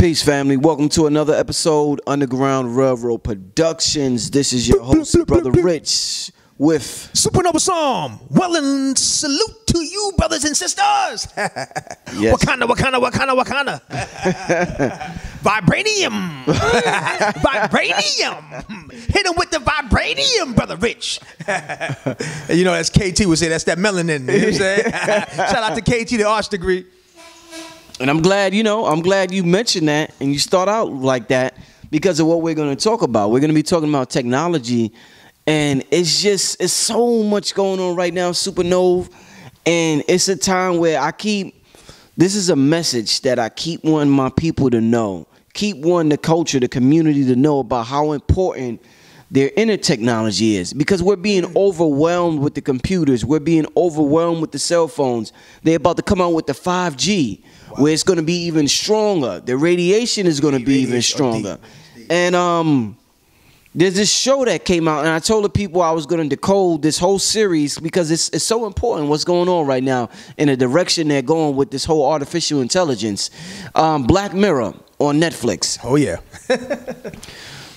Peace, family. Welcome to another episode, Underground Railroad Productions. This is your host, Brother Rich, with Supernova Psalm. Well, and salute to you, brothers and sisters. Yes. Wakanda. Vibranium. Vibranium. Hit him with the vibranium, Brother Rich. You know, as KT would say, that's that melanin. You know what I'm saying? Shout out to KT, the arts degree. And I'm glad you mentioned that and you start out like that because of what we're going to talk about. We're going to be talking about technology, and it's so much going on right now, Supernova, and it's a time where this is a message that I keep wanting my people to know, keep wanting the culture, the community to know about how important their inner technology is, because we're being overwhelmed with the computers. We're being overwhelmed with the cell phones. They're about to come out with the 5G. Wow. Where it's going to be even stronger. The radiation is going to be even stronger. And there's this show that came out, and I told the people I was going to decode this whole series because it's so important what's going on right now in the direction they're going with this whole artificial intelligence. Black Mirror on Netflix. Oh, yeah.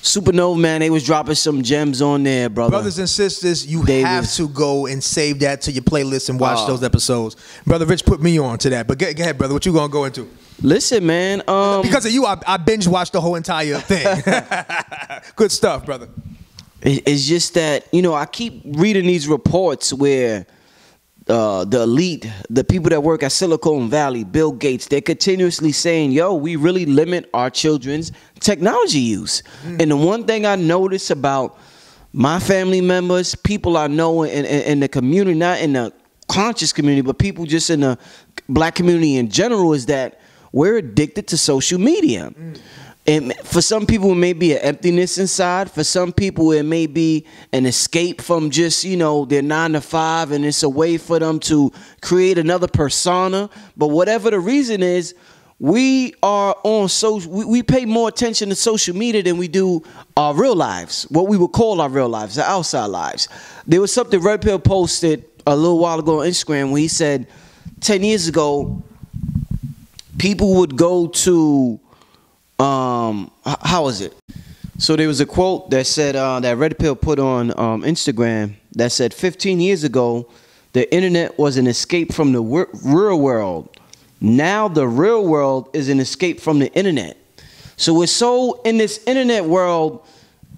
Supernova, man, they was dropping some gems on there, brother. Brothers and sisters, you have to go and save that to your playlist and watch those episodes. Brother Rich put me on to that. But go ahead, brother. What you going to go into? Listen, man. Because of you, I binge watched the whole entire thing. Good stuff, brother. It's just that, I keep reading these reports where the elite, the people that work at Silicon Valley, Bill Gates, they're continuously saying, yo, we really limit our children's technology use. And the one thing I notice about my family members, people I know in the community, not in the conscious community, but people just in the black community in general, is that we're addicted to social media. And for some people, it may be an emptiness inside. For some people, it may be an escape from just, their 9 to 5, and it's a way for them to create another persona. But whatever the reason is, we are on social. We pay more attention to social media than we do our real lives, what we would call our real lives, our outside lives. There was something Red Pill posted a little while ago on Instagram where he said 10 years ago, people would go to how is it? So there was a quote that said that Red Pill put on Instagram that said 15 years ago the internet was an escape from the real world. Now the real world is an escape from the internet. So we're so in this internet world,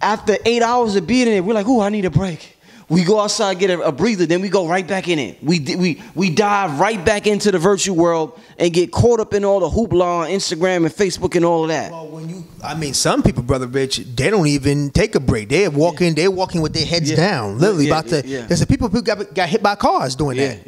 after 8 hours of being in it, we're like, ooh, I need a break. We go outside, get a breather, then we go right back in it. We dive right back into the virtual world and get caught up in all the hoopla on Instagram and Facebook and all of that. Well, some people, Brother Rich, they don't even take a break. They're walking with their heads down, literally There's some people who got hit by cars doing that.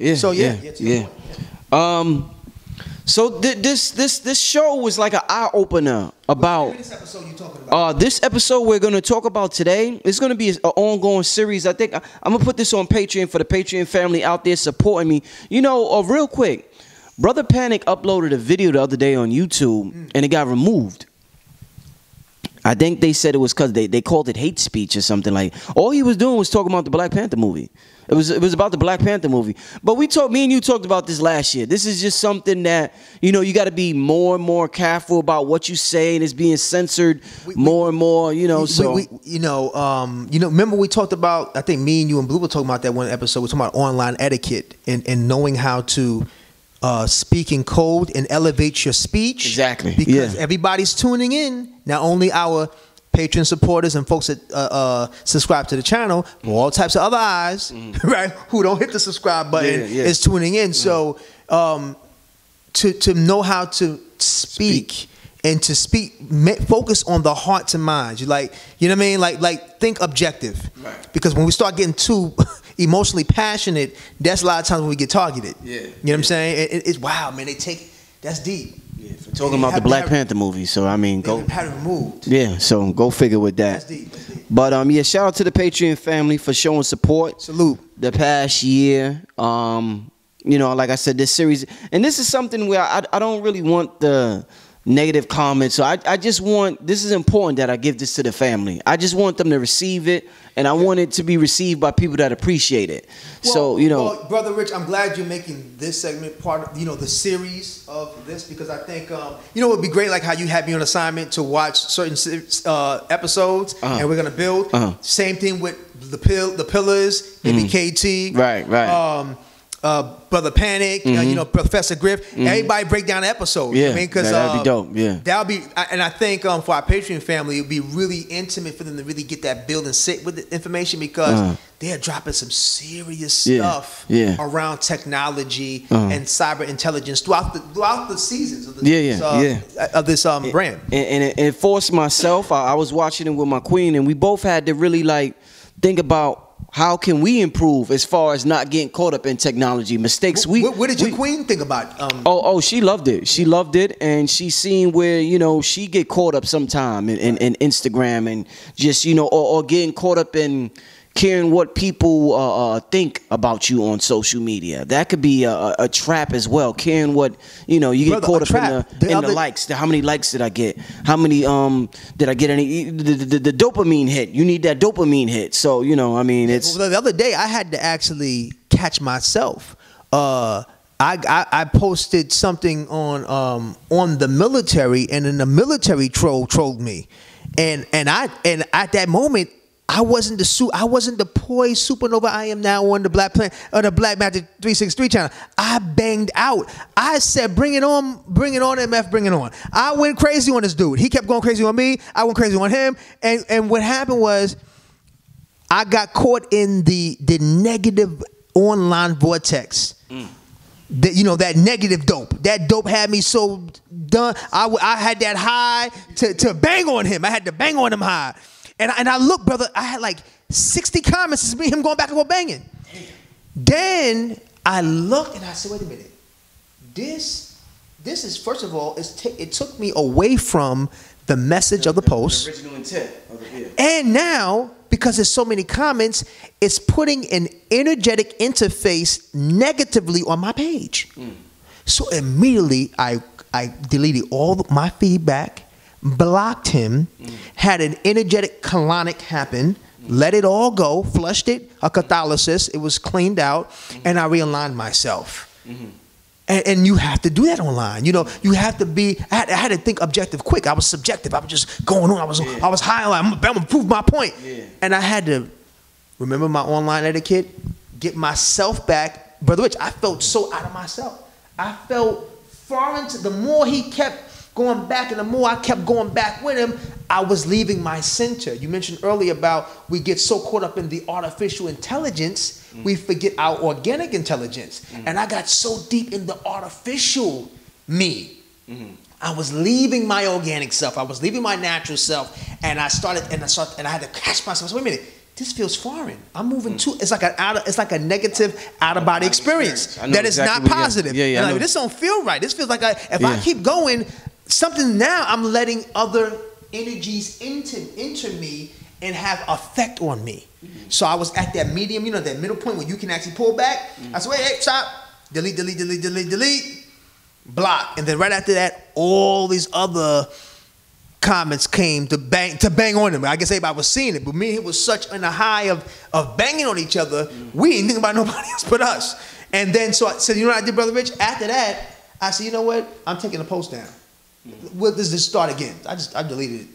So this show was like an eye opener about this episode you talking about. This episode we're going to talk about today is going to be an ongoing series. I think I'm going to put this on Patreon for the Patreon family out there supporting me. Real quick, Brother Panic uploaded a video the other day on YouTube and it got removed. I think they said it was because they called it hate speech or something. Like, all he was doing was talking about the Black Panther movie. It was about the Black Panther movie. But me and you talked about this last year. This is just something that, you got to be more and more careful about what you say, and it's being censored more and more, remember we talked about, I think me and you and Blue were talking about that one episode. We're talking about online etiquette and knowing how to speak in code and elevate your speech. Exactly. Because everybody's tuning in. Not only our Patreon supporters and folks that subscribe to the channel, but all types of other eyes, right, who don't hit the subscribe button is tuning in. So to know how to speak and to focus on the hearts and minds. You know what I mean? Like think objective. Right. Because when we start getting too emotionally passionate, that's a lot of times when we get targeted. Yeah. You know what I'm saying? It's wow, man. That's deep. Yeah, for talking about the Black Panther movie. So I mean, had it removed. Yeah. So go figure with that. That's deep. But shout out to the Patreon family for showing support. Salute. The past year. Like I said, this series, and this is something where I don't really want the negative comments. So I just want, this is important that I give this to the family. I just want them to receive it, and I want it to be received by people that appreciate it. Well, so, you know. Well, Brother Rich, I'm glad you're making this segment part of, you know, the series of this, because I think, you know, it would be great, like how you had me on assignment to watch certain episodes, and we're going to build. Same thing with the Pillars, MBKT. Right. Brother Panic, you know, Professor Griff. Everybody break down the episode. Yeah, I mean, because that'd be dope. Yeah, that'll be. And I think for our Patreon family, it'd be really intimate for them to really get that build and sit with the information, because they're dropping some serious stuff around technology and cyber intelligence throughout the seasons of this brand. And it forced myself. I was watching it with my queen, and we both had to really like think about, how can we improve as far as not getting caught up in technology mistakes? What did your queen think about? She loved it. She loved it, and she seen where, you know, she get caught up sometime in Instagram, and just, you know, or getting caught up in caring what people think about you on social media. That could be a trap as well. Caring what, you know, you get caught up in the likes. How many likes did I get? How many did I get? Any the dopamine hit? You need that dopamine hit. So, you know, I mean, it's. Well, the other day I had to actually catch myself. I posted something on the military, and then the military trolled me, and at that moment, I wasn't the poised supernova I am now on the Black Magic 363 channel. I banged out. I said, bring it on, MF, bring it on. I went crazy on this dude. He kept going crazy on me. I went crazy on him. And what happened was, I got caught in the negative online vortex. You know, that negative dope. That dope had me so done. I had that high to bang on him. I had to bang on him high. And I look, brother, I had like 60 comments. It's me, him going back and forth banging. Then I looked and I said, wait a minute. This is, first of all, it took me away from the message of the post. The original intent of it. And now, because there's so many comments, it's putting an energetic interface negatively on my page. So immediately I deleted all my feedback, blocked him, had an energetic colonic happen, let it all go, flushed it, a catharsis, it was cleaned out, and I realigned myself. And you have to do that online. You know, you have to be, I had to think objective quick. I was subjective. I was just going on. I was high on, I'm going to prove my point. And I had to remember my online etiquette, get myself back. Brother Rich, I felt so out of myself. I felt foreign to, the more he kept going back, and the more I kept going back with him, I was leaving my center. You mentioned earlier about we get so caught up in the artificial intelligence, we forget our organic intelligence. And I got so deep in the artificial me. I was leaving my organic self. I was leaving my natural self, and I had to catch myself. I said, wait a minute, this feels foreign. I'm moving too. It's like a negative out of body experience that is not positive. Like, this don't feel right. This feels like if I keep going, something now I'm letting other energies enter me and have effect on me. So I was at that medium, you know, that middle point where you can actually pull back. I said, wait, hey, stop. Delete. Block. And then right after that, all these other comments came to bang on him. I guess everybody was seeing it, but me and him was such in a high of banging on each other, we didn't think about nobody else but us. And then so I said, you know what I did, Brother Rich? After that, I said, you know what? I'm taking the post down. We'll just start again. I deleted it.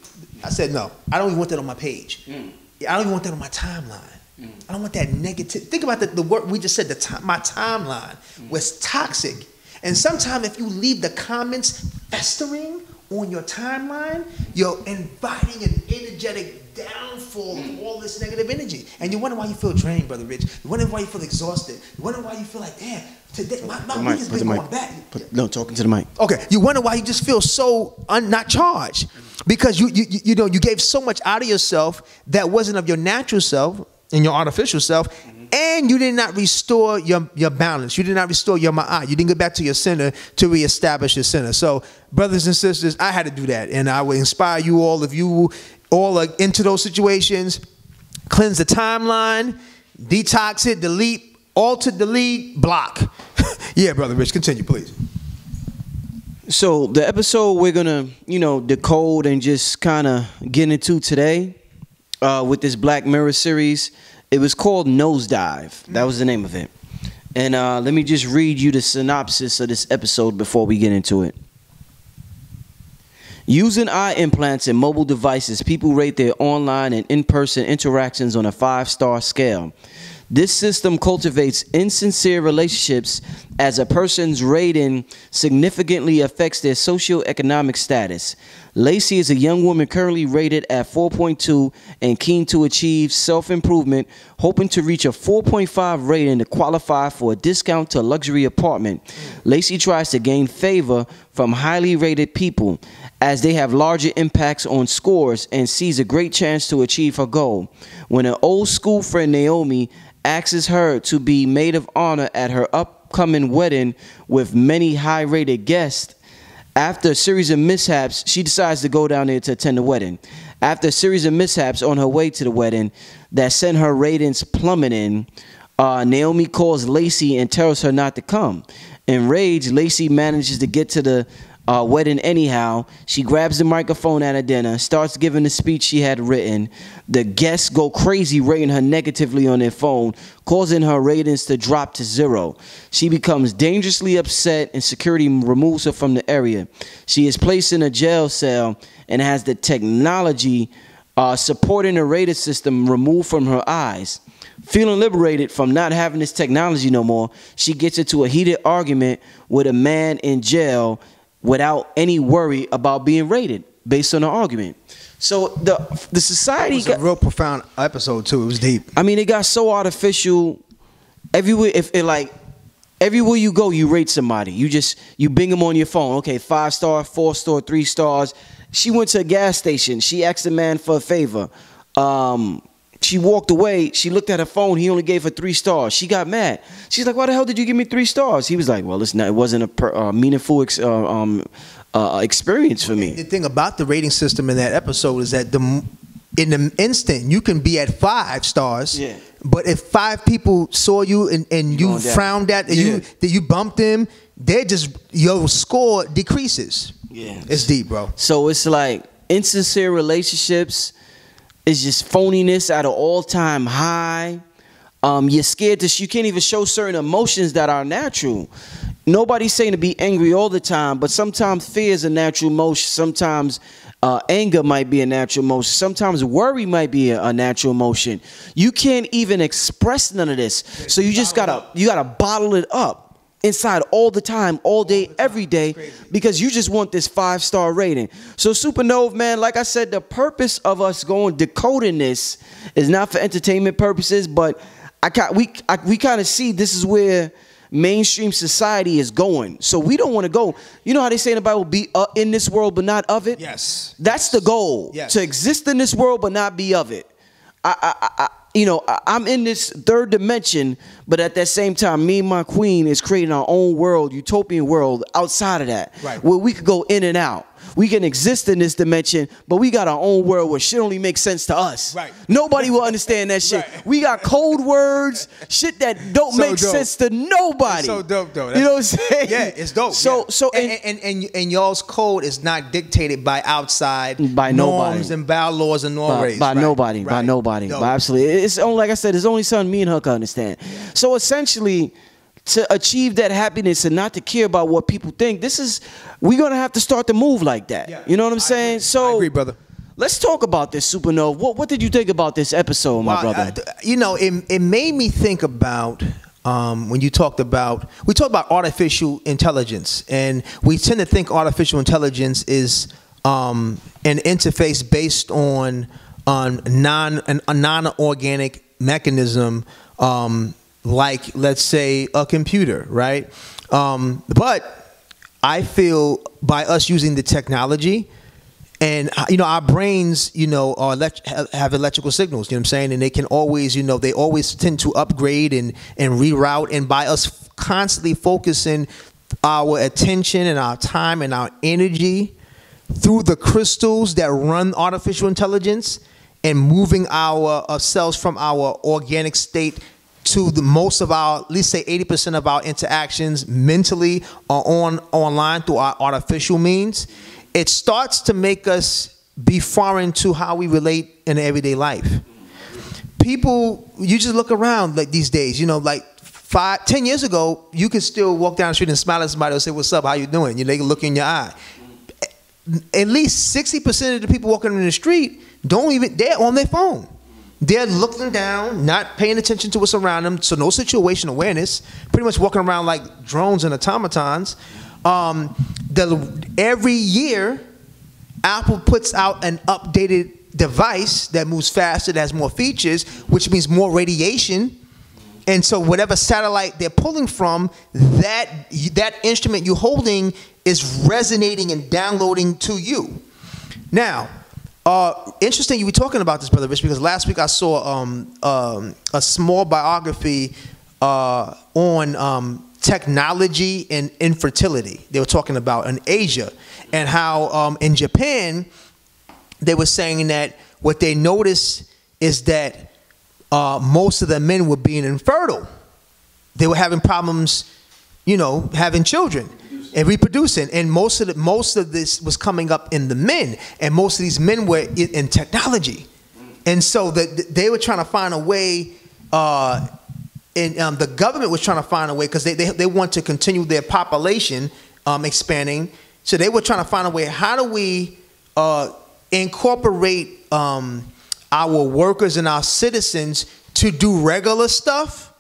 I said, no, I don't even want that on my page. I don't even want that on my timeline. I don't want that negative. Think about the word we just said, my timeline was toxic. And sometimes if you leave the comments festering on your timeline, you're inviting an energetic downfall of all this negative energy. And you wonder why you feel drained, Brother Rich. You wonder why you feel exhausted. You wonder why you feel like, damn, today my week has been going back. No, talking to the mic. Okay. You wonder why you just feel so not charged. Because you know, you gave so much out of yourself that wasn't of your natural self and your artificial self. And you did not restore your balance. You did not restore your ma'at. You didn't get back to your center to reestablish your center. So, brothers and sisters, I had to do that. And I would inspire you all, if you all are into those situations, cleanse the timeline, detox it, delete, alter, delete, block. Yeah, Brother Rich, continue, please. So the episode we're gonna, decode and just kind of get into today, with this Black Mirror series, it was called Nosedive. That was the name of it. And let me just read you the synopsis of this episode before we get into it. Using eye implants and mobile devices, people rate their online and in-person interactions on a 5-star scale. This system cultivates insincere relationships as a person's rating significantly affects their socioeconomic status. Lacey is a young woman currently rated at 4.2 and keen to achieve self-improvement, hoping to reach a 4.5 rating to qualify for a discount to a luxury apartment. Lacey tries to gain favor from highly rated people as they have larger impacts on scores and sees a great chance to achieve her goal. When an old school friend, Naomi, asks her to be maid of honor at her upcoming wedding with many high-rated guests, after a series of mishaps, she decides to go down there to attend the wedding. After a series of mishaps on her way to the wedding that sent her ratings plummeting, Naomi calls Lacey and tells her not to come. Enraged, Lacey manages to get to the wedding anyhow. She grabs the microphone at a dinner, starts giving the speech she had written. The guests go crazy, rating her negatively on their phone, causing her ratings to drop to 0. She becomes dangerously upset and security removes her from the area. She is placed in a jail cell and has the technology supporting the rating system removed from her eyes. Feeling liberated from not having this technology no more, she gets into a heated argument with a man in jail without any worry about being rated based on the argument. So the society got a real profound episode too. It was deep. I mean, it got so artificial. Everywhere, everywhere you go, you rate somebody. You bing them on your phone. Okay, 5-star, 4-star, 3 stars. She went to a gas station. She asked a man for a favor. She walked away. She looked at her phone. He only gave her 3 stars. She got mad. She's like, "Why the hell did you give me 3 stars?" He was like, "Well, it wasn't a meaningful experience for me." The thing about the rating system in that episode is that in the instant you can be at 5 stars, yeah. But if 5 people saw you and you frowned at that you bumped them, your score decreases. Yeah, it's deep, bro. So it's like insincere relationships. It's just phoniness at an all-time high. You're scared you can't even show certain emotions that are natural. Nobody's saying to be angry all the time, but sometimes fear is a natural emotion. Sometimes anger might be a natural emotion. Sometimes worry might be a natural emotion. You can't even express none of this. So you just gotta bottle it up inside all the time, all day, every day, because you just want this 5-star rating. So Supernova, man, like I said, the purpose of us decoding this is not for entertainment purposes, but we kind of see this is where mainstream society is going. So we don't want to go. You know how they say in the Bible, be in this world but not of it? Yes. That's the goal. Yes. To exist in this world but not be of it. I'm in this third dimension, but at that same time, me and my queen is creating our own world, utopian world outside of that, right, where we could go in and out. We can exist in this dimension, but we got our own world where shit only makes sense to us. Right. Nobody will understand that shit. Right. We got code words, shit that don't make sense to nobody. It's so dope, though. You know what I'm saying? Yeah, it's dope. And y'all's code is not dictated by outside norms and bylaws and norms. By nobody. Dope. By absolutely. It's only, like I said, it's only something me and her can understand. Yeah. So essentially, to achieve that happiness and not to care about what people think, we're going to have to start to move like that. Yeah. You know what I'm saying? I agree, brother. Let's talk about this, Supernova. What did you think about this episode, my brother? It made me think about when we talked about artificial intelligence, and we tend to think artificial intelligence is an interface based on a non-organic mechanism, like, let's say, a computer, right? But I feel by us using the technology, and our brains, have electrical signals, you know what I'm saying? And they can always, they always tend to upgrade and reroute. And by us constantly focusing our attention and our time and our energy through the crystals that run artificial intelligence and moving ourselves from our organic state to the most of our, at least say 80% of our interactions mentally are online through our artificial means, it starts to make us be foreign to how we relate in everyday life. People, you just look around like these days, you know, like 10 years ago, you could still walk down the street and smile at somebody and say, "What's up? How you doing?" You know, they can look in your eye. At least 60% of the people walking in the street they're on their phone. They're looking down, not paying attention to what's around them, so no situation awareness, pretty much walking around like drones and automatons. Every year, Apple puts out an updated device that moves faster, that has more features, which means more radiation. And so whatever satellite they're pulling from, that instrument you're holding is resonating and downloading to you. Now, interesting you were talking about this, Brother Rich, because last week I saw a small biography on technology and infertility. They were talking about in Asia, and how in Japan they were saying that what they noticed is that most of the men were being infertile. They were having problems, you know, having children and reproducing, and most of this was coming up in the men, and most of these men were in technology, and so they were trying to find a way, and the government was trying to find a way, because they want to continue their population expanding, so they were trying to find a way. How do we incorporate our workers and our citizens to do regular stuff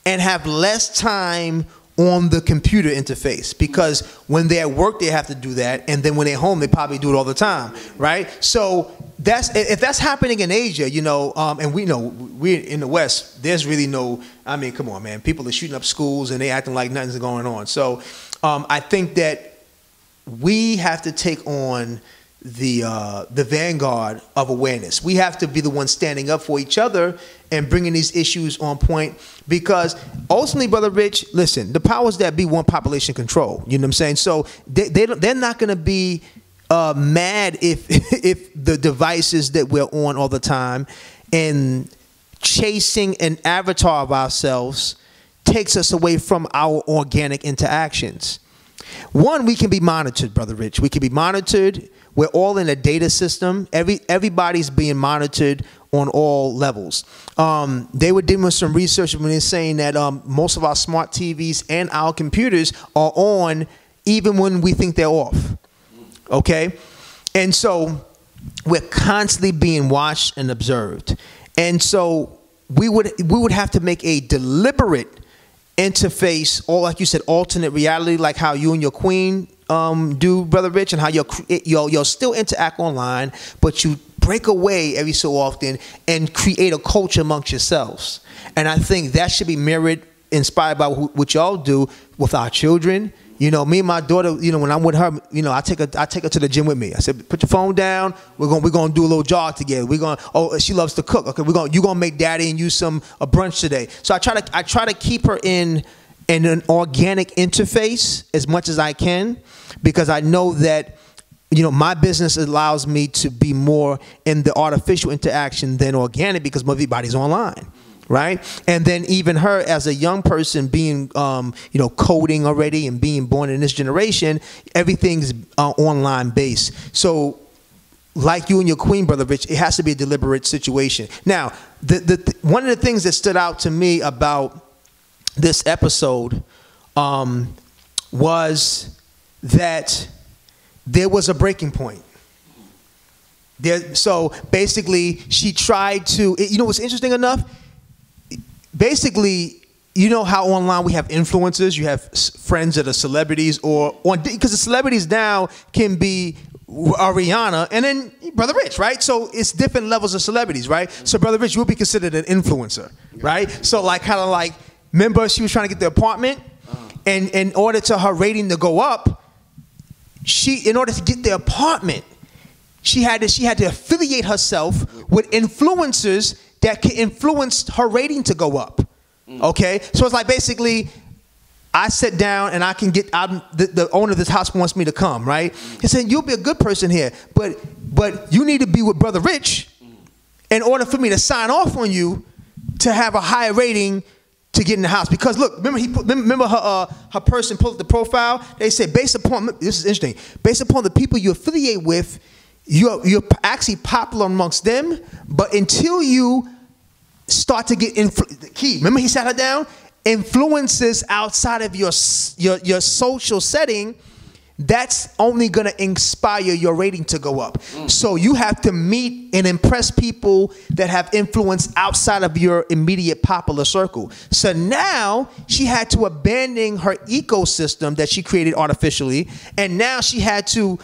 and have less time on the computer interface? Because when they're at work, they have to do that, and then when they're home, they probably do it all the time, right? So if that's happening in Asia, you know, and we know we're in the West, there's really no, I mean, come on, man, people are shooting up schools and they acting like nothing's going on. So I think that we have to take on the vanguard of awareness. We have to be the ones standing up for each other and bringing these issues on point, because ultimately, Brother Rich, listen, the powers that be want population control. You know what I'm saying? So they're not going to be mad if the devices that we're on all the time and chasing an avatar of ourselves takes us away from our organic interactions. One, we can be monitored, Brother Rich. We can be monitored. We're all in a data system. Everybody's being monitored on all levels. They were doing some research when they're saying that most of our smart TVs and our computers are on even when we think they're off. Okay? And so we're constantly being watched and observed. And so we would have to make a deliberate interface, or like you said, alternate reality, like how you and your queen do, Brother Rich, and how you'll still interact online, but you break away every so often and create a culture amongst yourselves. And I think that should be mirrored, inspired by what y'all do with our children. You know, me and my daughter, you know, when I'm with her, you know, I take her to the gym with me. I said, put your phone down. We're gonna do a little jog together. She loves to cook. Okay, you're gonna make daddy and you a brunch today. So I try to keep her in an organic interface as much as I can, because I know that, you know, my business allows me to be more in the artificial interaction than organic, because everybody's online. Right? And then even her as a young person being, you know, coding already and being born in this generation, everything's online based. So like you and your queen, Brother Rich, it has to be a deliberate situation. Now, one of the things that stood out to me about this episode was that there was a breaking point. So basically, she tried to, you know what's interesting enough? Basically, you know how online we have influencers, you have friends that are celebrities, because the celebrities now can be Ariana and then Brother Rich, right? So it's different levels of celebrities, right? So Brother Rich, you'll be considered an influencer, right? So like kind of like, remember she was trying to get the apartment, and in order to her rating to go up, in order to get the apartment, she had to affiliate herself with influencers that can influence her rating to go up. Okay? So it's like basically, I sit down and I can get, the owner of this house wants me to come, right? He said, you'll be a good person here, but you need to be with Brother Rich in order for me to sign off on you to have a higher rating to get in the house. Because look, remember her person pulled up the profile. They said based upon, this is interesting, based upon the people you affiliate with, you're actually popular amongst them. But until you start to get key, remember he sat her down. Influences outside of your social setting, that's only going to inspire your rating to go up. So you have to meet and impress people that have influence outside of your immediate popular circle. So now she had to abandon her ecosystem that she created artificially, and now she had to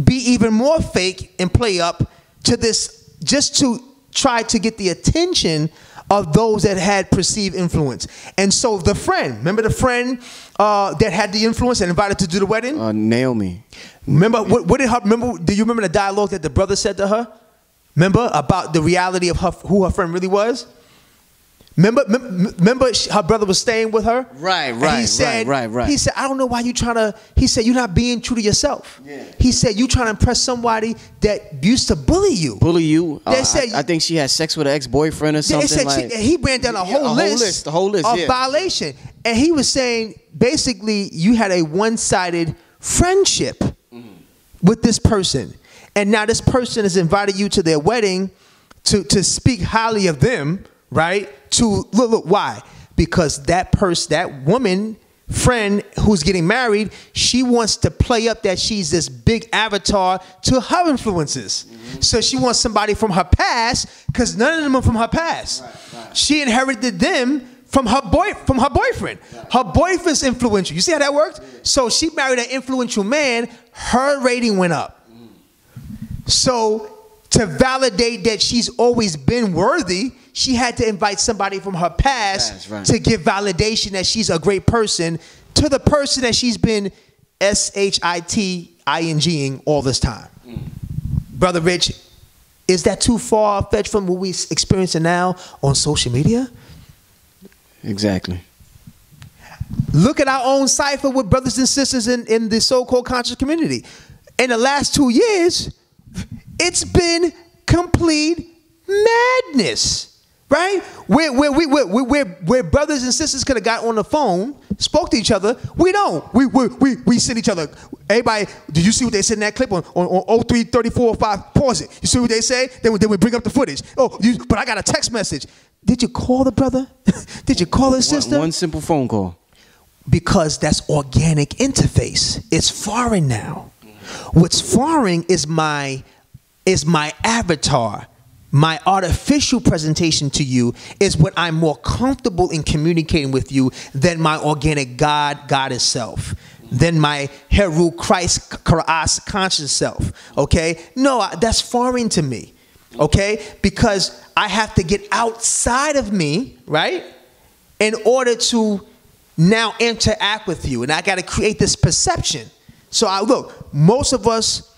be even more fake and play up to this just to try to get the attention of those that had perceived influence. And so the friend, remember the friend that had the influence and invited to do the wedding? Naomi. Remember, what did her, remember, do you remember the dialogue that the brother said to her? Remember about the reality of who her friend really was? Remember her brother was staying with her? Right. He said, I don't know why you trying to, he said, you're not being true to yourself. Yeah. He said, you trying to impress somebody that used to bully you. They said, I think she had sex with an ex-boyfriend or something. Said he ran down a whole list of violation. And he was saying, basically, you had a one-sided friendship with this person. And now this person has invited you to their wedding to speak highly of them, right? To look, why? Because that woman friend who's getting married, she wants to play up that she's this big avatar to her influences. So she wants somebody from her past, because none of them are from her past. Right. She inherited them from her boyfriend. Right. Her boyfriend's influential. You see how that worked? Yeah. So she married an influential man. Her rating went up. So to validate that she's always been worthy, she had to invite somebody from her past to give validation that she's a great person to the person that she's been SHITINGing all this time. Brother Rich, is that too far-fetched from what we're experiencing now on social media? Exactly. Look at our own cipher with brothers and sisters in the so-called conscious community. In the last 2 years, it's been complete madness. Right? Where brothers and sisters could have got on the phone, spoke to each other, we don't. We send each other. Everybody, did you see what they said in that clip on 03-3405? Pause it. You see what they say? Then we bring up the footage. But I got a text message. Did you call the brother? Did you call the sister? One simple phone call. Because that's organic interface. It's foreign now. What's foreign is my avatar. My artificial presentation to you is what I'm more comfortable in communicating with you than my organic goddess self, than my Heru Christ Karas conscious self. Okay? No, that's foreign to me. Okay? Because I have to get outside of me, right? In order to now interact with you. And I got to create this perception. So look, most of us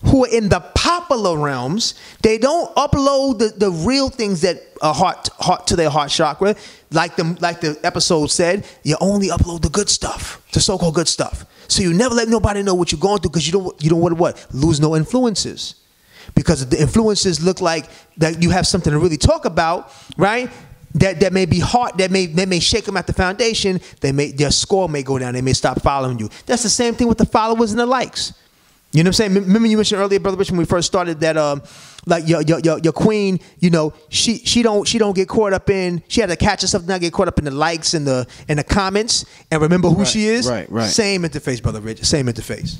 who are in the popular realms, they don't upload the real things that are hot to their heart chakra. Like the episode said, you only upload the good stuff, the so-called good stuff. So you never let nobody know what you're going through, because you don't want to lose no influences. Because the influences look like that you have something to really talk about, right? That may be hard, that may shake them at the foundation. Their score may go down. They may stop following you. That's the same thing with the followers and the likes. You know what I'm saying? Remember you mentioned earlier, Brother Rich, when we first started that like your queen, you know, she don't get caught up in, she had to catch herself not get caught up in the likes and the comments and remember who she is. Right. Same interface, Brother Rich. Same interface.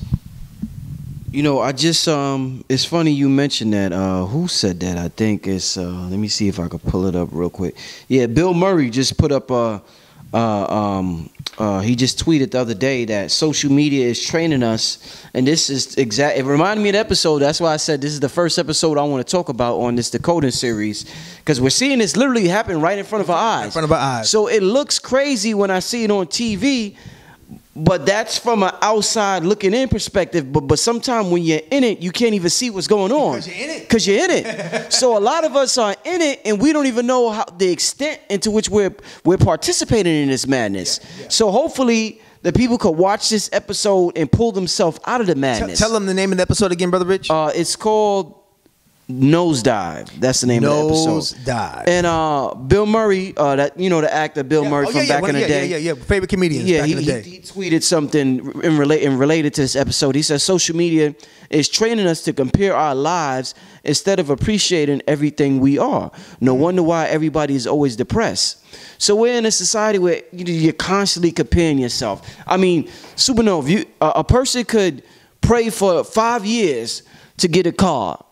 You know, I just it's funny you mentioned that. Who said that? I think it's let me see if I can pull it up real quick. Yeah, Bill Murray just put up he just tweeted the other day that social media is training us, and this is it reminded me of the episode. That's why I said this is the first episode I want to talk about on this Decoded series, because we're seeing this literally happen right in front of our eyes. In front of our eyes. So it looks crazy when I see it on TV, but that's from an outside looking in perspective. But sometimes when you're in it, you can't even see what's going on. Because you're in it. So a lot of us are in it, and we don't even know how the extent into which we're participating in this madness. Yeah. So hopefully the people could watch this episode and pull themselves out of the madness. Tell them the name of the episode again, Brother Rich. It's called Nosedive. That's the name of the episode. Nosedive. And Bill Murray, that the actor Bill Murray from back in the day. Yeah. Favorite comedians back in the day. He tweeted something related to this episode. He says social media is training us to compare our lives instead of appreciating everything we are. No wonder why everybody is always depressed. So we're in a society where you're constantly comparing yourself. I mean, Supernova, a person could pray for 5 years to get a car.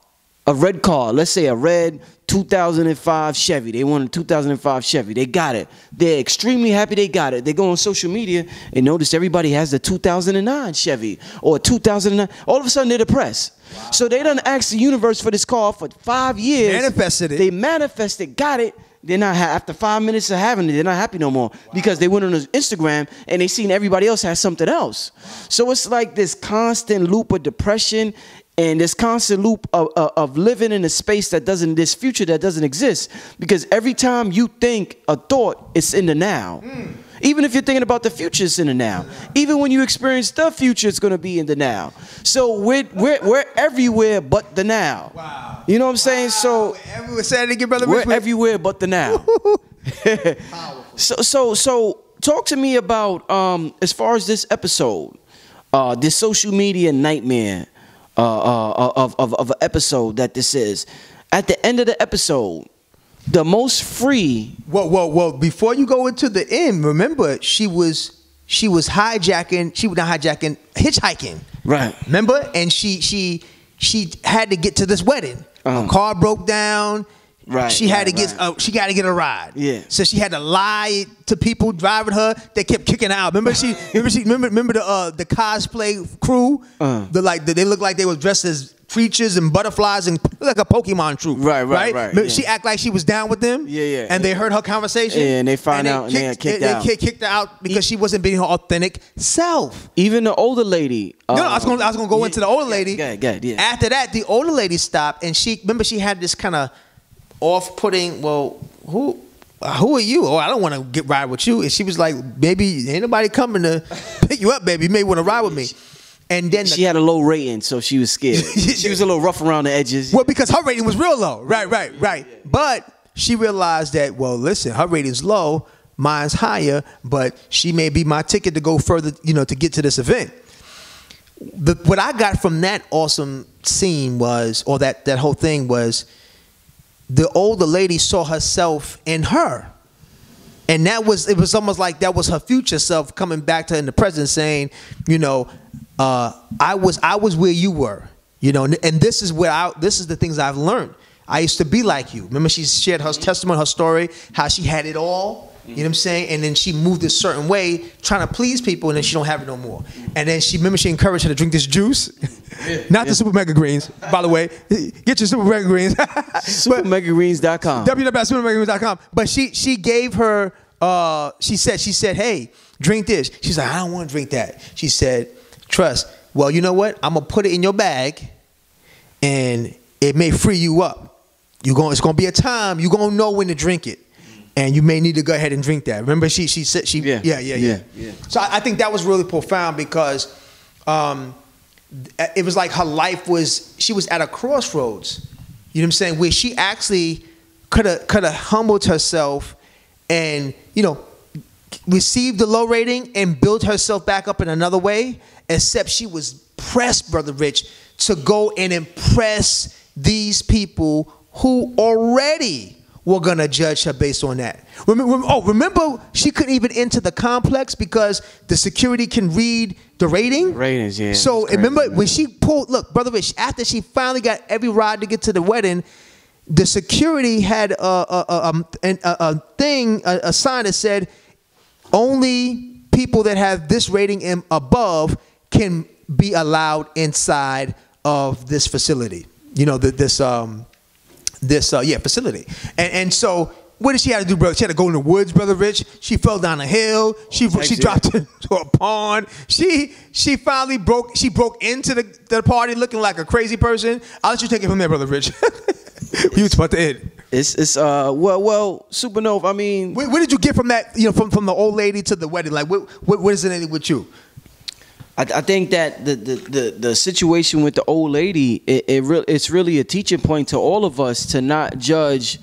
A red car, let's say a red 2005 Chevy. They want a 2005 Chevy. They got it. They're extremely happy they got it. They go on social media and notice everybody has the 2009 Chevy or 2009. All of a sudden they're depressed. Wow. So they done asked the universe for this car for 5 years. Manifested it. They manifested, got it. They're not after 5 minutes of having it, they're not happy no more because they went on Instagram and they seen everybody else has something else. So it's like this constant loop of depression. And this constant loop of living in a space this future that doesn't exist. Because every time you think a thought, it's in the now. Even if you're thinking about the future, it's in the now. Even when you experience the future, it's going to be in the now. So we're everywhere but the now. Wow. You know what I'm saying? So say it again, brother. We're everywhere but the now. So talk to me about as far as this episode, this social media nightmare. Of an episode that this is. At the end of the episode, the most free. Well. Before you go into the end, remember she was hijacking. She was not hijacking, hitchhiking. Right. Remember, and she had to get to this wedding. Her car broke down. Right. She had to get. She got to get a ride. Yeah. So she had to lie to people driving her. They kept kicking her out. Remember the cosplay crew. They looked like they were dressed as creatures and butterflies and like a Pokemon troop. Right. She act like she was down with them. Yeah. And they heard her conversation. Yeah, and they found out and they got kicked out. They kicked her out because she wasn't being her authentic self. Even the older lady. No, I was gonna go into the older lady. Go ahead. After that, the older lady stopped and she had this kind of off-putting, well, who are you? Oh, I don't want to get ride with you. And she was like, baby, ain't nobody coming to pick you up, baby. You may want to ride with me. And then she had a low rating, so she was scared. She was a little rough around the edges. Well, because her rating was real low. Right. But she realized that, well, listen, her rating's low, mine's higher, but she may be my ticket to go further, to get to this event. What I got from that awesome scene was, or that whole thing was, the older lady saw herself in her. And it was almost like that was her future self coming back to her in the present saying, I was where you were, and this is the things I've learned. I used to be like you. Remember she shared her testimony, her story, how she had it all, you know what I'm saying? And then she moved a certain way trying to please people and then she don't have it no more. And then she encouraged her to drink this juice. Not the Super Mega Greens, by the way. Get your Super Mega Greens. SuperMegaGreens.com. www.supermegagreens.com. But she gave her, she said, hey, drink this. She's like, I don't want to drink that. She said, trust. Well, you know what? I'm going to put it in your bag and it may free you up. It's going to be a time you're going to know when to drink it. And you may need to go ahead and drink that. Remember, she said, yeah. So I think that was really profound because it was like her life she was at a crossroads. You know what I'm saying? Where she actually could have humbled herself and, received the low rating and built herself back up in another way, except she was pressed, Brother Rich, to go and impress these people who already were going to judge her based on that. Remember she couldn't even enter the complex because the security can read the rating? Ratings, yeah. So remember when she pulled, look, Brother Rich, after she finally got every ride to get to the wedding, the security had a sign that said, only people that have this rating and above can be allowed inside of this facility. Facility. And so what did she have to do, brother? She had to go in the woods, Brother Rich. She fell down a hill. She dropped into a pond. She finally broke into the party looking like a crazy person. I'll let you take it from there, Brother Rich. You was about to end. It's Supernova. I mean, what did you get from that? From the old lady to the wedding. Like, what is it with you? I think that the situation with the old lady, it's really a teaching point to all of us to not judge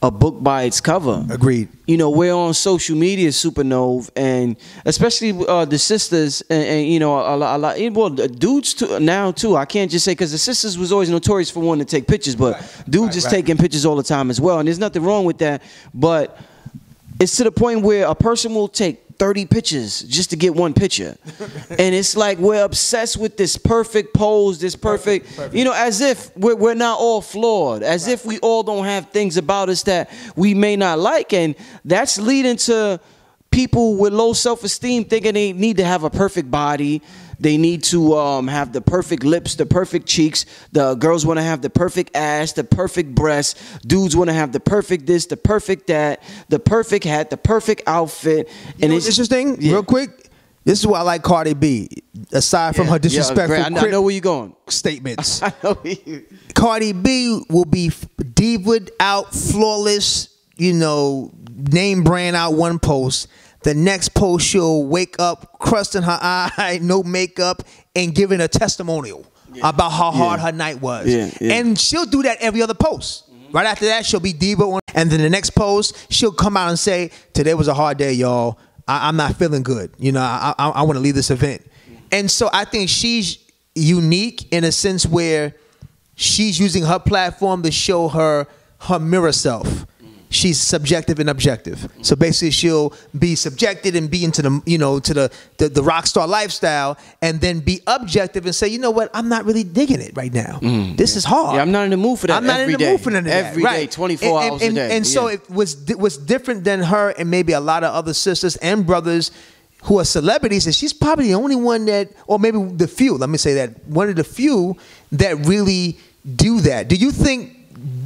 a book by its cover. Agreed. You know, we're on social media, Supernova, and especially the sisters, and you know, a lot. Well, the dudes too, now too. I can't just say, because the sisters was always notorious for wanting to take pictures, but dudes is taking pictures all the time as well, and there's nothing wrong with that. But it's to the point where a person will take 30 pictures just to get one picture. And it's like we're obsessed with this perfect pose, this perfect. You know, as if we're not all flawed, as if we all don't have things about us that we may not like. And that's leading to people with low self-esteem thinking they need to have a perfect body. They need to have the perfect lips, the perfect cheeks. The girls want to have the perfect ass, the perfect breasts. Dudes want to have the perfect this, the perfect that, the perfect hat, the perfect outfit. And it's interesting, real quick. This is why I like Cardi B. Aside from her disrespectful I know where you're going. Statements. I know where you. Cardi B will be diva'd out, flawless, you know, name brand out one post. The next post, she'll wake up, crust in her eye, no makeup, and giving a testimonial about how hard her night was. And she'll do that every other post. Right after that, she'll be diva on. And then the next post, she'll come out and say, today was a hard day, y'all. I'm not feeling good. You know, I want to leave this event. And so I think she's unique in a sense where she's using her platform to show her mirror self. She's subjective and objective. So basically she'll be subjected and be into the, you know, to the rock star lifestyle, and then be objective and say, you know what, I'm not really digging it right now. This is hard. Yeah, I'm not in the mood for that. I'm not in the mood for that. Every day, 24 hours a day. And so it was different than her and maybe a lot of other sisters and brothers who are celebrities, and she's probably the only one that, or maybe the few, let me say that, one of the few that really do that. Do you think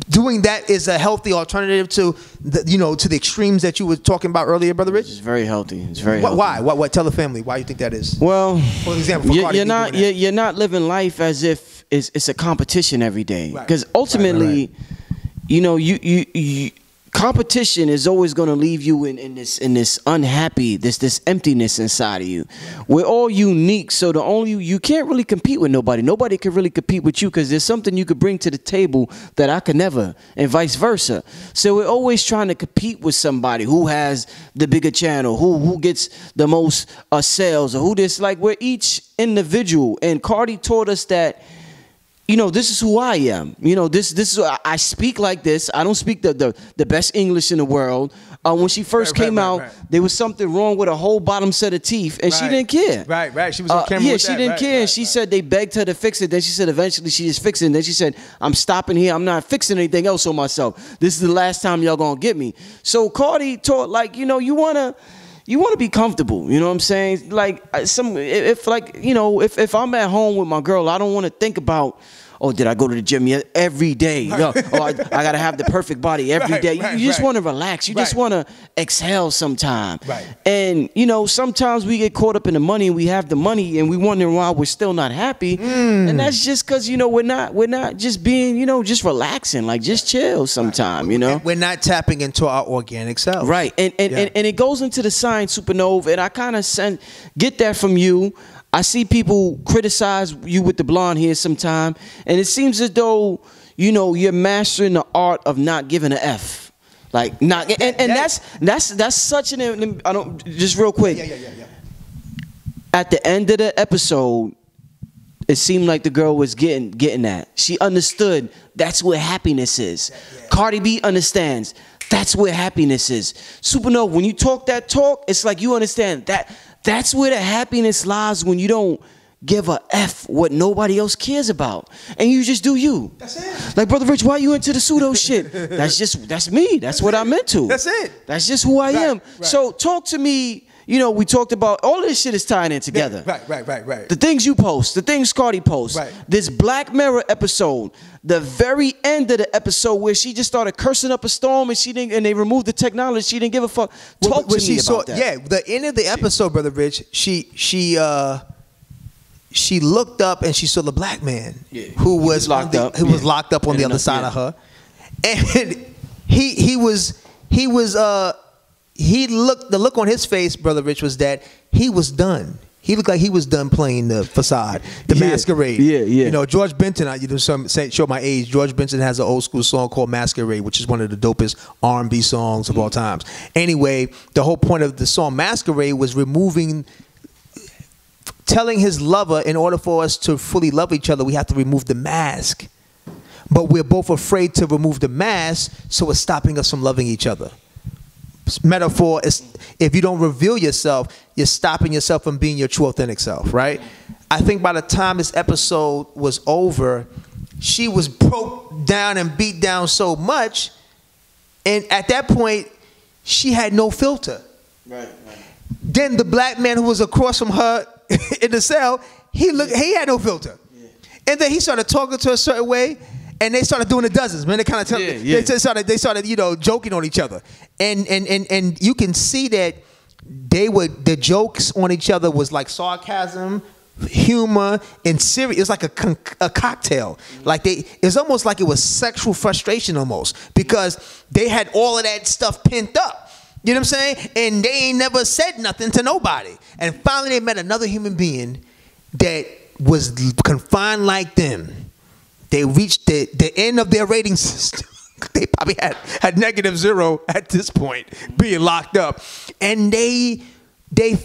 doing that is a healthy alternative to the, you know, to the extremes that you were talking about earlier, Brother Rich? It's very healthy. It's very healthy. Why? What? Tell the family why you think that is. Well, for example, you're not living life as if it's a competition every day, because ultimately, you know, you competition is always going to leave you in this unhappy, this emptiness inside of you. We're all unique, so you can't really compete with nobody. Nobody can really compete with you, because there's something you could bring to the table that I could never, and vice versa. So we're always trying to compete with somebody who has the bigger channel, who gets the most sales, or who this. Like, we're each individual, and Cardi taught us that, you know, this is who I am. You know, this is I speak like this. I don't speak the best English in the world. When she first came out, there was something wrong with a whole bottom set of teeth, and she didn't care. She was on camera with she didn't care. And she said they begged her to fix it. Then she said eventually she just fixed it. And then she said, I'm stopping here. I'm not fixing anything else on myself. This is the last time y'all gonna get me. So Cardi taught, like, you know, you wanna be comfortable, you know what I'm saying? Like, if I'm at home with my girl, I don't want to think about, oh, did I go to the gym yet? Every day. No. Oh, I got to have the perfect body every day. You just want to relax. You just want to exhale sometime. And, you know, sometimes we get caught up in the money, and we have the money, and we wonder why we're still not happy. And that's just because, you know, we're not just being, you know, just relaxing, like just chill sometime, you know? We're not tapping into our organic self. Right. And it goes into the science, Supernova, and I kind of get that from you. I see people criticize you with the blonde hair sometime, and it seems as though, you know, you're mastering the art of not giving an F. Like, not, and that's such an, I don't, just real quick. At the end of the episode, it seemed like the girl was getting that. She understood that's where happiness is. Cardi B understands that's where happiness is. Supernova, when you talk that talk, it's like you understand that. That's where the happiness lies, when you don't give a F what nobody else cares about, and you just do you. That's it. Like, Brother Rich, why you into the pseudo shit? That's me. That's what I'm into. That's it. That's just who I am. So talk to me. You know, we talked about all this shit is tying in together. Right. The things you post, the things Cardi posts. This Black Mirror episode, the very end of the episode where she just started cursing up a storm, and they removed the technology. She didn't give a fuck. Talk to me about that. Yeah, the end of the episode, Brother Rich, she looked up and she saw the black man who was locked up on the other side of her, and the look on his face, Brother Rich, was that he was done. he looked like he was done playing the facade, the masquerade. Yeah. You know, George Benson. Show my age. George Benson has an old school song called Masquerade, which is one of the dopest R&B songs of all times. Anyway, the whole point of the song Masquerade was telling his lover, in order for us to fully love each other, we have to remove the mask. But we're both afraid to remove the mask, so it's stopping us from loving each other. Metaphor is, if you don't reveal yourself, you're stopping yourself from being your true authentic self, right? I think by the time this episode was over, she was broke down and beat down so much, and at that point she had no filter. Right. Then the black man who was across from her in the cell, he had no filter. And then he started talking to her a certain way, and they started doing the dozens, man. They kind of they started, you know, joking on each other, and you can see that the jokes on each other was like sarcasm, humor, and serious. It's like a cocktail. Like it's almost like it was sexual frustration almost, because they had all of that stuff pent up. You know what I'm saying? And they ain't never said nothing to nobody. And finally they met another human being that was confined like them. They reached the end of their rating system. They probably had -0 at this point, being locked up. And they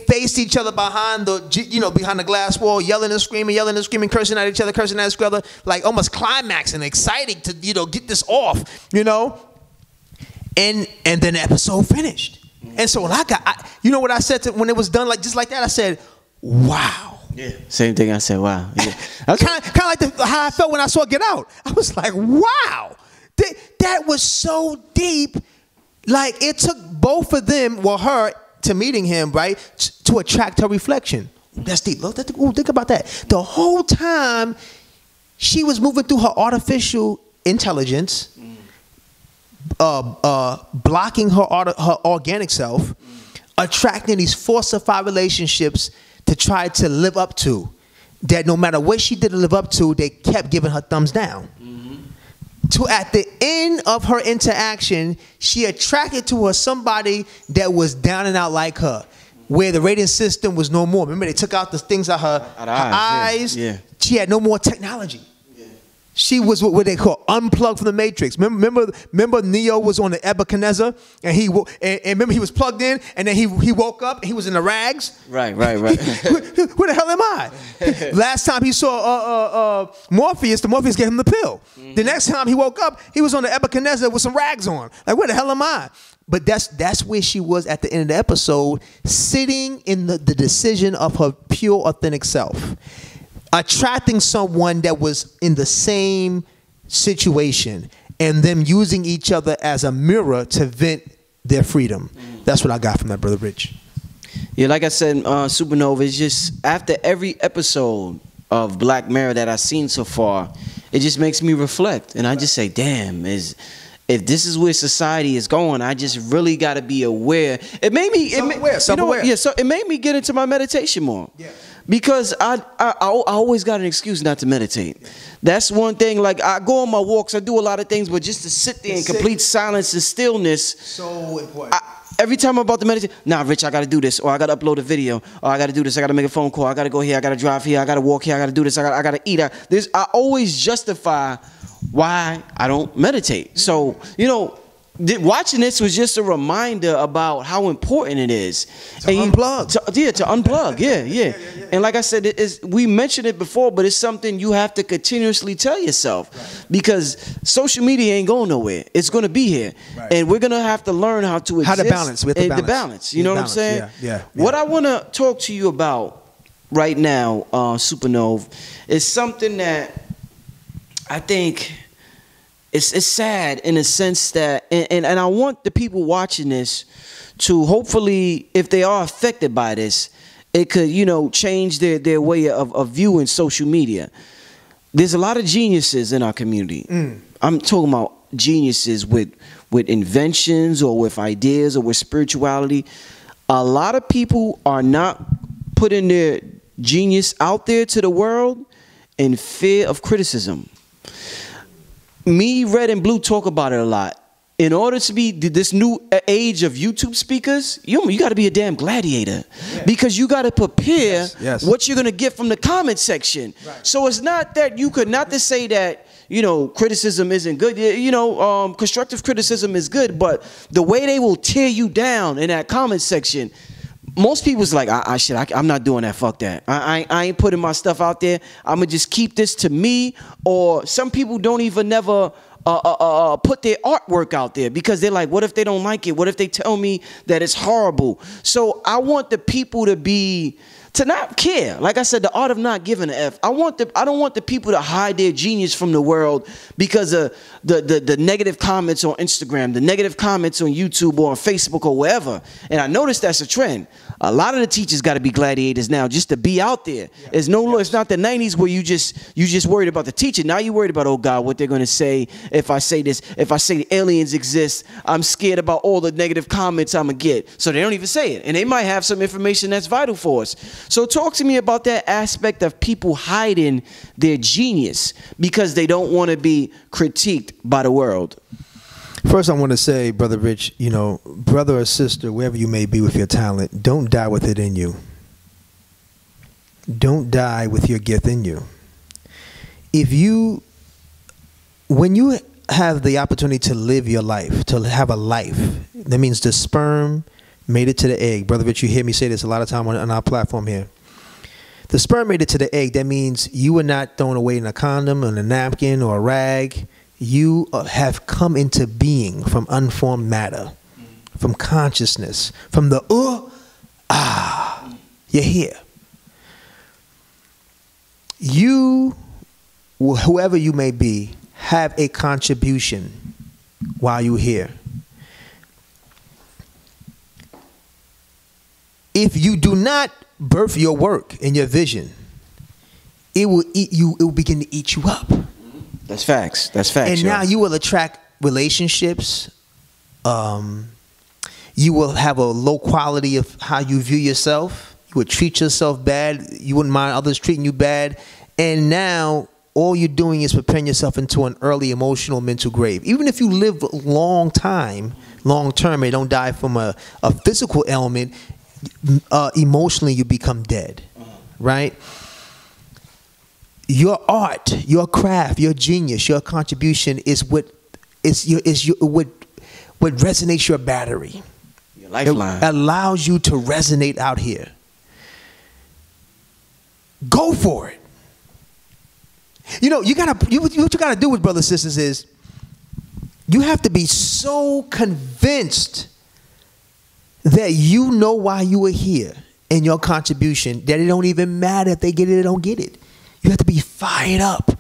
faced each other behind the glass wall, yelling and screaming, cursing at each other, like almost climaxing, exciting to, you know, get this off, you know. And then the episode finished. And so when you know what I said when it was done, like just like that, I said, wow. Yeah, same thing. I said, wow. Yeah. Kind of like how I felt when I saw Get Out. I was like, wow, that was so deep. Like it took both of them, well, her to meeting him, right, to attract her reflection. That's deep. Look, think about that. The whole time she was moving through her artificial intelligence, blocking her organic self, attracting these falsified relationships to try to live up to, that no matter what she did to live up to, they kept giving her thumbs down. To at the end of her interaction, she attracted to her somebody that was down and out like her, where the rating system was no more. Remember, they took out the things out her eyes. Yeah. She had no more technology. She was what they call unplugged from the Matrix. Remember Neo was on the Nebuchadnezzar, and remember he was plugged in, and then he woke up, and he was in the rags. Right. Where the hell am I? Last time he saw Morpheus, the Morpheus gave him the pill. The next time he woke up, he was on the Nebuchadnezzar with some rags on. Like, where the hell am I? But that's where she was at the end of the episode, sitting in the decision of her pure, authentic self. Attracting someone that was in the same situation, and them using each other as a mirror to vent their freedom. That's what I got from that, Brother Rich. Yeah, like I said, Supernova, it's just after every episode of Black Mirror that I've seen so far, it just makes me reflect. And I just say, damn, if this is where society is going, I just really got to be aware. It made me self-aware. So it made me get into my meditation more. Yeah. Because I always got an excuse not to meditate. That's one thing. Like, I go on my walks, I do a lot of things, but just to sit there in complete silence and stillness. So important. Every time I'm about to meditate, nah, Rich, I got to do this, or I got to upload a video, or I got to do this, I got to make a phone call, I got to go here, I got to drive here, I got to walk here, I got to do this, I got to eat. I always justify why I don't meditate. So, you know, watching this was just a reminder about how important it is to unplug. To unplug. Yeah. And like I said, we mentioned it before, but it's something you have to continuously tell yourself, because social media ain't going nowhere. It's going to be here, and we're going to have to learn how to exist. How to balance with the balance. You know what I'm saying? Yeah. What I want to talk to you about right now, Supernova, is something that I think. It's sad in a sense that, and I want the people watching this to hopefully, if they are affected by this, it could, you know, change their way of viewing social media. There's a lot of geniuses in our community. I'm talking about geniuses with inventions or with ideas or with spirituality. A lot of people are not putting their genius out there to the world in fear of criticism. Me, Red, and Blue talk about it a lot. in order to be this new age of YouTube speakers, you got to be a damn gladiator, because you got to prepare what you're going to get from the comment section. Right. So it's not that you could, not to say that, you know, criticism isn't good. You know, constructive criticism is good, but the way they will tear you down in that comment section, most people's like, I'm not doing that. Fuck that. I ain't putting my stuff out there. I'm gonna just keep this to me. Or some people don't even never put their artwork out there, because they're like, what if they don't like it? What if they tell me that it's horrible? So I want the people to not care. Like I said, the art of not giving a F. I don't want the people to hide their genius from the world because of the negative comments on Instagram, the negative comments on YouTube or on Facebook or wherever. And I noticed that's a trend. A lot of the teachers got to be gladiators now, just to be out there. Yeah. It's not the 90s where you just worried about the teacher. Now you're worried about, oh God, what they're going to say if I say this. If I say the aliens exist, I'm scared about all the negative comments I'm going to get. So they don't even say it. And they might have some information that's vital for us. So talk to me about that aspect of people hiding their genius because they don't want to be critiqued by the world. First, I want to say, Brother Rich, you know, brother or sister, wherever you may be with your talent, don't die with it in you. Don't die with your gift in you. When you have the opportunity to live your life, to have a life, that means the sperm made it to the egg. Brother Rich, you hear me say this a lot of time on our platform here. The sperm made it to the egg. That means you were not thrown away in a condom, or a napkin, or a rag. You have come into being from unformed matter, from consciousness, from the you're here. You, whoever you may be, have a contribution while you're here. If you do not birth your work and your vision, it will eat you. It will begin to eat you up. That's facts. That's facts. And now you will attract relationships. You will have a low quality of how you view yourself. You would treat yourself bad. You wouldn't mind others treating you bad. And now all you're doing is preparing yourself into an early emotional mental grave. Even if you live a long term, and don't die from a physical ailment, emotionally you become dead, right? Your art, your craft, your genius, your contribution is what resonates your battery. Your lifeline. It allows you to resonate out here. Go for it. You know, what you gotta do with brothers and sisters is you have to be so convinced that you know why you are here and your contribution that it don't even matter if they get it or don't get it. You have to be fired up.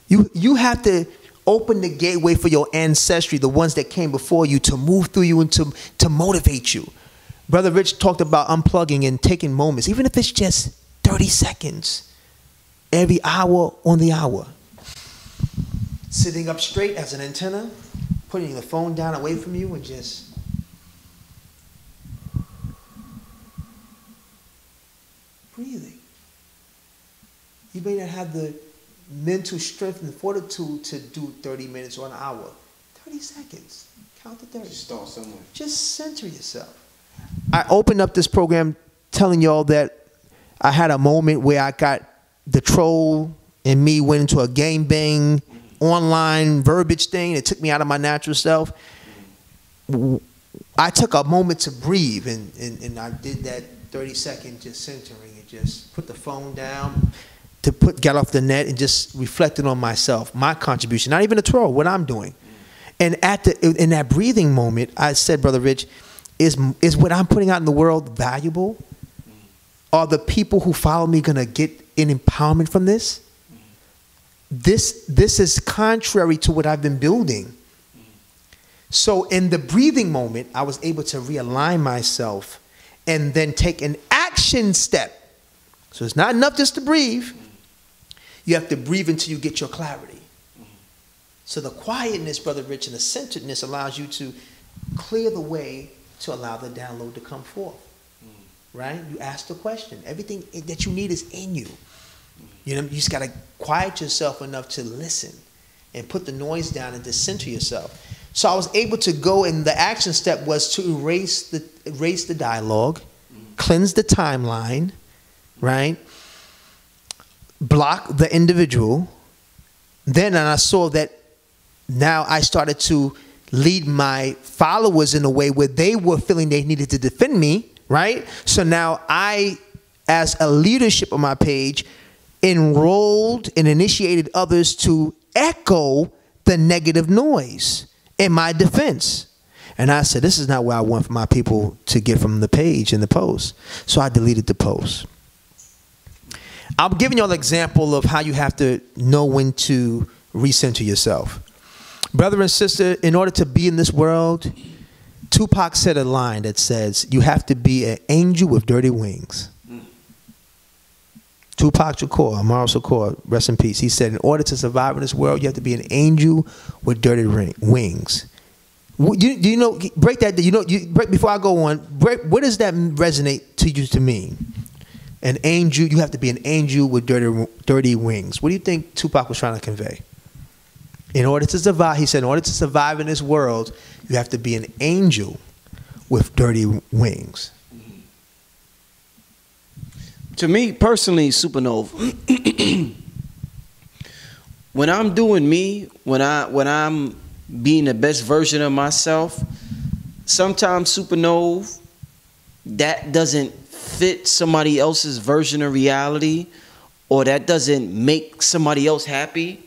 You have to open the gateway for your ancestry, the ones that came before you, to move through you and to motivate you. Brother Rich talked about unplugging and taking moments, even if it's just 30 seconds, every hour on the hour. Sitting up straight as an antenna, putting the phone down away from you and just breathing. You may not have the mental strength and fortitude to do 30 minutes or an hour. 30 seconds. Count to 30. Just start somewhere. Just center yourself. I opened up this program telling y'all that I had a moment where I got the troll and me went into a gangbang online verbiage thing. It took me out of my natural self. I took a moment to breathe, and I did that 30-second just centering and just put the phone down, get off the net and just reflected on myself, my contribution, not even a troll, what I'm doing. And in that breathing moment, I said, Brother Rich, is what I'm putting out in the world valuable? Are the people who follow me going to get an empowerment from this? This is contrary to what I've been building. So in the breathing moment, I was able to realign myself and then take an action step. So it's not enough just to breathe. You have to breathe until you get your clarity. So the quietness, Brother Rich, and the centeredness allows you to clear the way to allow the download to come forth. Right? You ask the question. Everything that you need is in you. You know, you just got to quiet yourself enough to listen and put the noise down and to center yourself. So I was able to go, and the action step was to erase the dialogue, cleanse the timeline, right? Block the individual. Then I saw that now I started to lead my followers in a way where they were feeling they needed to defend me, right? So now I, as a leadership on my page, enrolled and initiated others to echo the negative noise in my defense. And I said, this is not what I want for my people to get from the page and the post. So I deleted the post. I'm giving you an example of how you have to know when to recenter yourself. Brother and sister, in order to be in this world, Tupac said a line that says, you have to be an angel with dirty wings. Tupac Shakur, Amaro Shakur, rest in peace. He said, in order to survive in this world, you have to be an angel with dirty wings. Do you know, break that, break before I go on, what does that resonate to you to mean? An angel, you have to be an angel with dirty wings. What do you think Tupac was trying to convey? In order to survive, he said, in order to survive in this world, you have to be an angel with dirty wings. To me personally, Supernova, when I'm doing me, when I'm being the best version of myself, sometimes Supernova, that doesn't fit somebody else's version of reality, or that doesn't make somebody else happy,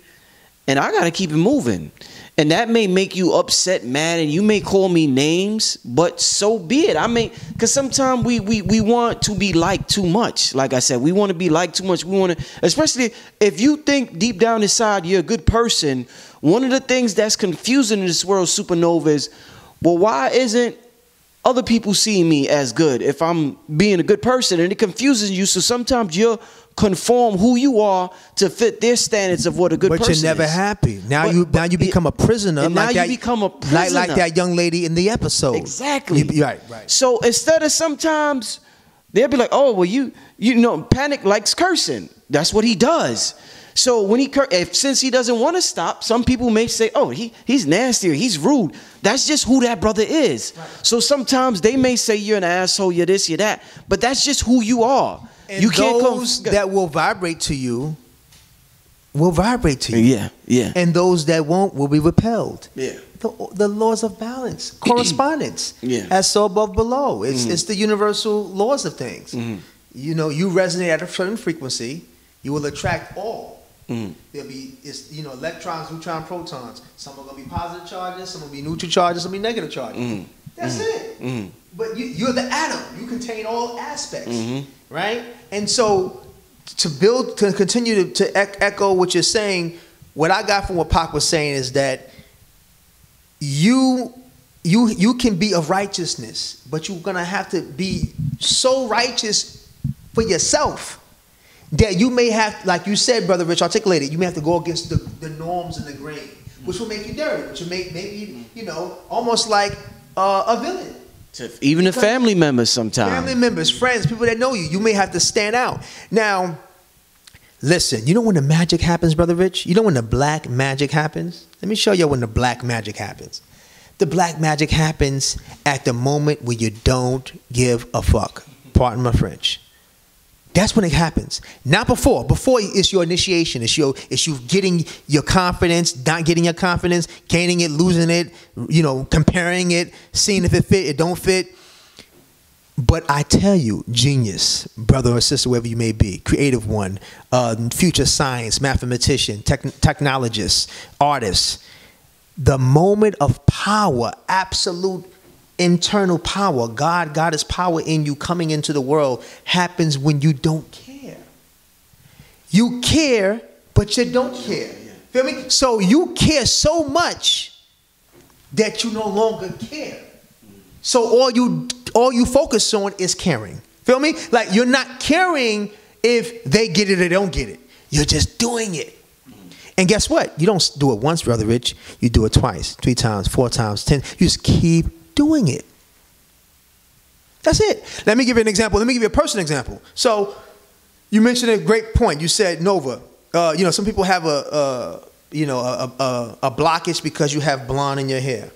and I gotta keep it moving. And that may make you upset, mad, and you may call me names, but so be it. I mean, because sometimes we want to be liked too much. Like I said, we want to be liked too much. We want to, especially if you think deep down inside you're a good person. One of the things that's confusing in this world, Supernova, is, well, why isn't other people seeing me as good if I'm being a good person? And it confuses you. So sometimes you'll conform who you are to fit their standards of what a good person is. But you're never happy. Now you become a prisoner. And now you become a prisoner. Like that young lady in the episode. Exactly. Right. So instead of sometimes, they'll be like, oh, well, you know, Panic likes cursing. That's what he does. So when since he doesn't want to stop, some people may say, oh, he's nasty or he's rude. That's just who that brother is. Right. So sometimes they may say you're an asshole, you're this, you're that, but that's just who you are. And you can't those that will vibrate to you will vibrate to you. Yeah. And those that won't will be repelled. Yeah. The laws of balance, correspondence. Yeah. As so above below. It's the universal laws of things. You know, you resonate at a certain frequency, you will attract all. There'll be electrons, neutrons, protons. Some are gonna be positive charges, some will be neutral charges, some will be negative charges. That's it. But you're the atom. You contain all aspects, right? And so to continue to echo what you're saying, what I got from what Pac was saying is that you can be of righteousness, but you're gonna have to be so righteous for yourself that you may have, like you said, Brother Rich articulated, you may have to go against the norms and the grain, which will make you dirty, which will make you almost like a villain. Even the family members sometimes. Family members, friends, people that know you, you may have to stand out. Now, listen, you know when the magic happens, Brother Rich? You know when the black magic happens? Let me show you when the black magic happens. The black magic happens at the moment where you don't give a fuck. Pardon my French. That's when it happens. Not before. Before it's your initiation. It's you getting your confidence, not getting your confidence, gaining it, losing it, comparing it, seeing if it fit, it don't fit. But I tell you, genius, brother or sister, whoever you may be, creative one, future science, mathematician, technologist, artist, the moment of power, absolute internal power, God is power in you coming into the world, happens when you don't care. You care, but you don't care. Feel me? So you care so much that you no longer care. So all you focus on is caring. Feel me? Like you're not caring if they get it or they don't get it. You're just doing it. And guess what? You don't do it once, Brother Rich. You do it twice, 3 times, 4 times, 10. You just keep doing it. That's it. Let me give you an example. Let me give you a personal example. So you mentioned a great point. You said, Nova, some people have a blockage because you have blonde in your hair.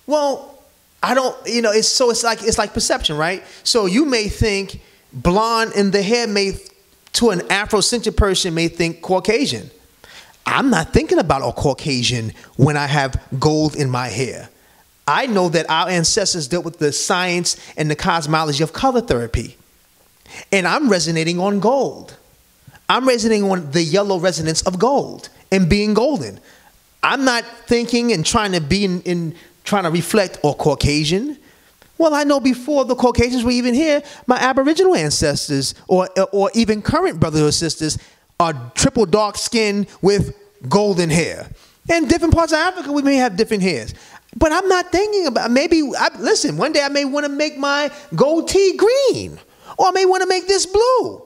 Well, I don't, it's like perception, right? So you may think blonde in the hair to an Afrocentric person may think Caucasian. I'm not thinking about a Caucasian when I have gold in my hair. I know that our ancestors dealt with the science and the cosmology of color therapy. And I'm resonating on gold. I'm resonating on the yellow resonance of gold and being golden. I'm not thinking and trying to trying to reflect or Caucasian. Well, I know before the Caucasians were even here, my Aboriginal ancestors or even current brothers or sisters are triple dark skin with golden hair. In different parts of Africa, we may have different hairs. But I'm not thinking about, listen, one day I may want to make my gold tee green. Or I may want to make this blue.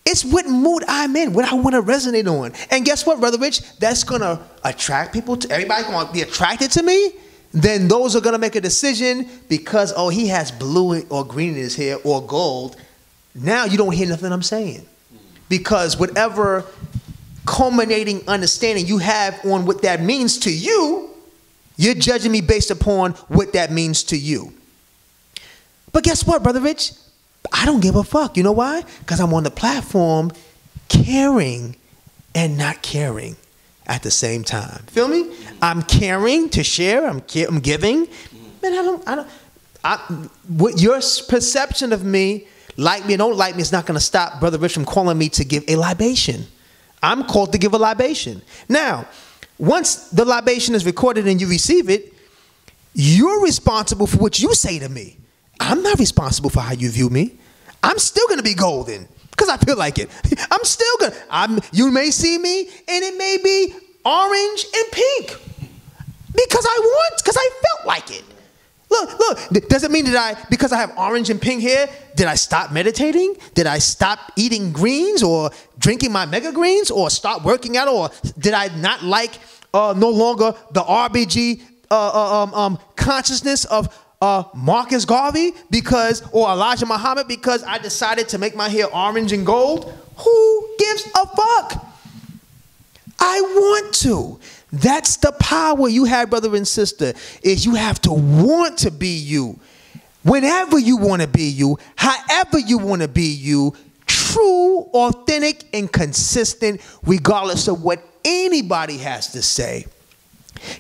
It's what mood I'm in, what I want to resonate on. And guess what, Brother Rich? That's going to attract people. Everybody's going to be attracted to me. Then those are going to make a decision because, oh, he has blue or green in his hair or gold. Now you don't hear nothing I'm saying. Because whatever culminating understanding you have on what that means to you, you're judging me based upon what that means to you. But guess what, Brother Rich? I don't give a fuck. You know why? Because I'm on the platform caring and not caring at the same time. Feel me? I'm caring to share. I'm giving. Man, what your perception of me, like me or don't like me, is not going to stop Brother Rich from calling me to give a libation. I'm called to give a libation. Now, once the libation is recorded and you receive it, you're responsible for what you say to me. I'm not responsible for how you view me. I'm still going to be golden because I feel like it. I'm still going to. You may see me and it may be orange and pink because I felt like it. Look, does it mean because I have orange and pink hair, did I stop meditating? Did I stop eating greens or drinking my mega greens or stop working out? Or did I not like no longer the RBG consciousness of Marcus Garvey or Elijah Muhammad because I decided to make my hair orange and gold? Who gives a fuck? I want to. That's the power you have, brother and sister, is you have to want to be you. Whenever you want to be you, however you want to be you, true, authentic, and consistent, regardless of what anybody has to say.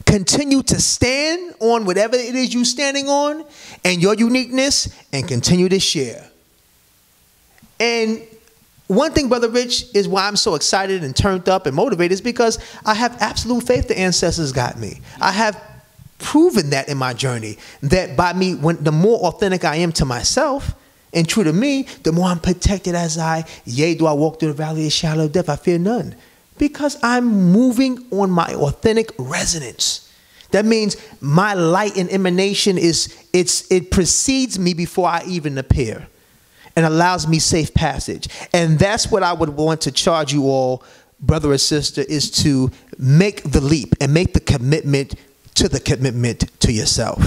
Continue to stand on whatever it is you're standing on and your uniqueness and continue to share. And one thing, Brother Rich, is why I'm so excited and turned up and motivated is because I have absolute faith the ancestors got me. I have proven that in my journey, that by me, the more authentic I am to myself and true to me, the more I'm protected yea, do I walk through the valley of the shadow of death, I fear none. Because I'm moving on my authentic resonance. That means my light and emanation it precedes me before I even appear and allows me safe passage. And that's what I would want to charge you all, brother or sister, is to make the leap and make the commitment to yourself.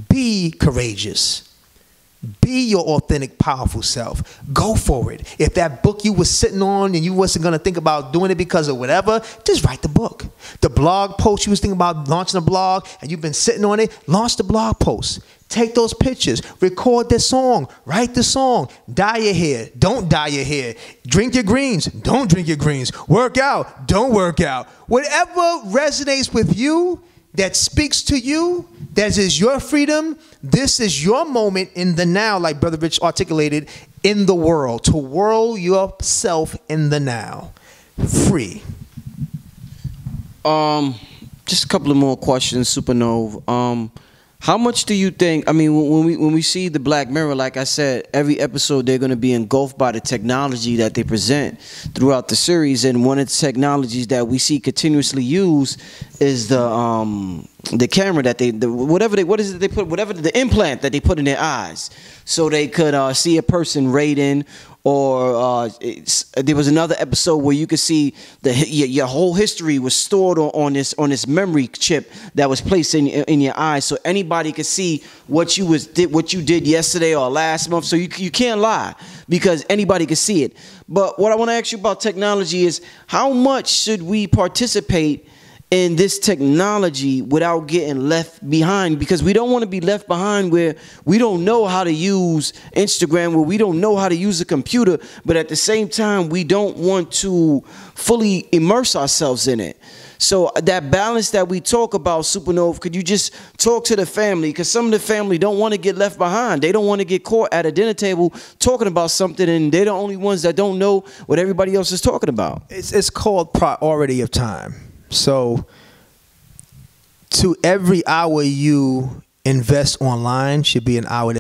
Be courageous. Be your authentic, powerful self. Go for it. If that book you was sitting on and you wasn't going to think about doing it because of whatever, just write the book. The blog post you was thinking about launching a blog and you've been sitting on it, launch the blog post. Take those pictures. Record the song. Write the song. Dye your hair. Don't dye your hair. Drink your greens. Don't drink your greens. Work out. Don't work out. Whatever resonates with you, that speaks to you, that is your freedom, this is your moment in the now, like Brother Rich articulated, in the world, to whirl yourself in the now. Free. Just a couple of more questions, Supernova. How much do you think, I mean, when we see the Black Mirror, like I said, every episode they're going to be engulfed by the technology that they present throughout the series, and one of the technologies that we see continuously used is the camera that the implant that they put in their eyes, so they could see a person rating. Or there was another episode where you could see your whole history was stored on this memory chip that was placed in your eyes, so anybody could see what you did yesterday or last month. So you can't lie because anybody could see it. But what I want to ask you about technology is how much should we participate in this technology without getting left behind, because we don't want to be left behind where we don't know how to use Instagram, where we don't know how to use a computer, but at the same time we don't want to fully immerse ourselves in it. So that balance that we talk about, Supernova, could you just talk to the family? Because some of the family don't want to get left behind. They don't want to get caught at a dinner table talking about something, and they're the only ones that don't know what everybody else is talking about. It's called priority of time. So to every hour you invest online should be an hour